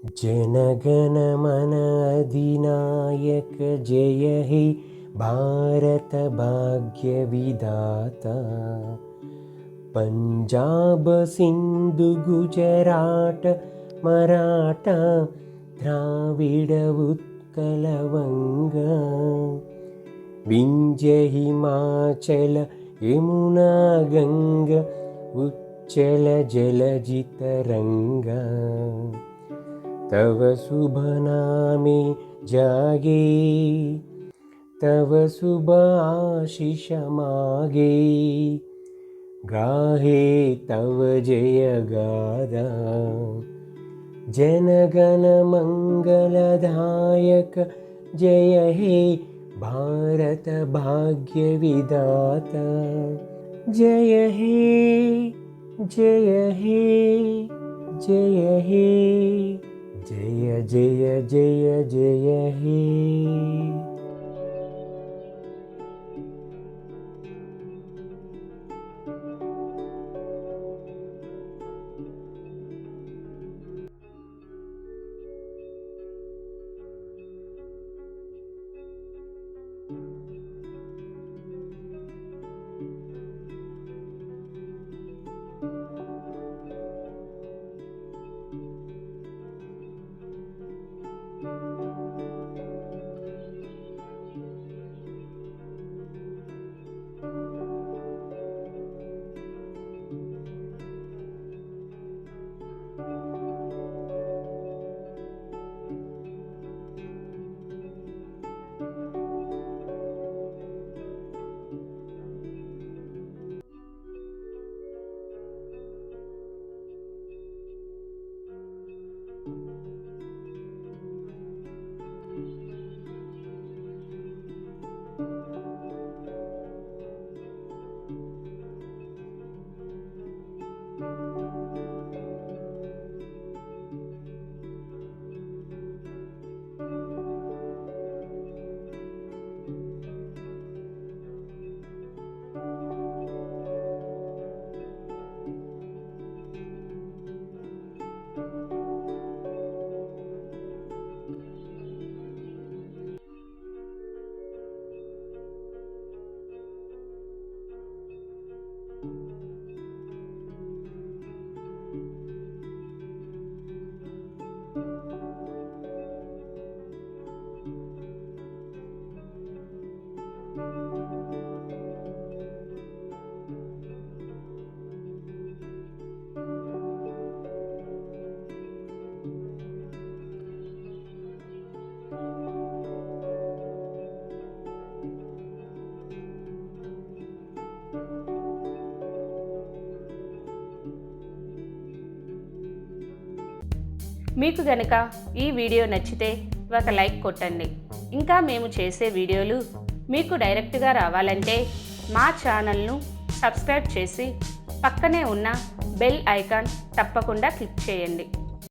जनगण मन अधिनायक जय हे भारत भाग्य विधाता। पंजाब सिंधु गुजरात मराठा द्राविड उत्कल वंगा। विंध्य हिमाचल यमुना गंगा उच्चल जलधि तरंगा। तव शुभ नामे जागे तव शुभ आशीष मागे। गाहे तव जय गाथा जनगण मंगलदायक जय हे भारत भाग्य विधाता। जय हे जय हे जय हे जय जय जय जय हे। మీకు గనుక ఈ వీడియో నచ్చితే ఒక లైక్ కొట్టండి. ఇంకా మేము చేసే వీడియోలు మీకు డైరెక్ట్గా రావాలంటే మా ఛానల్ను సబ్స్క్రైబ్ చేసి పక్కనే ఉన్న బెల్ ఐకాన్ తప్పకుండా క్లిక్ చేయండి.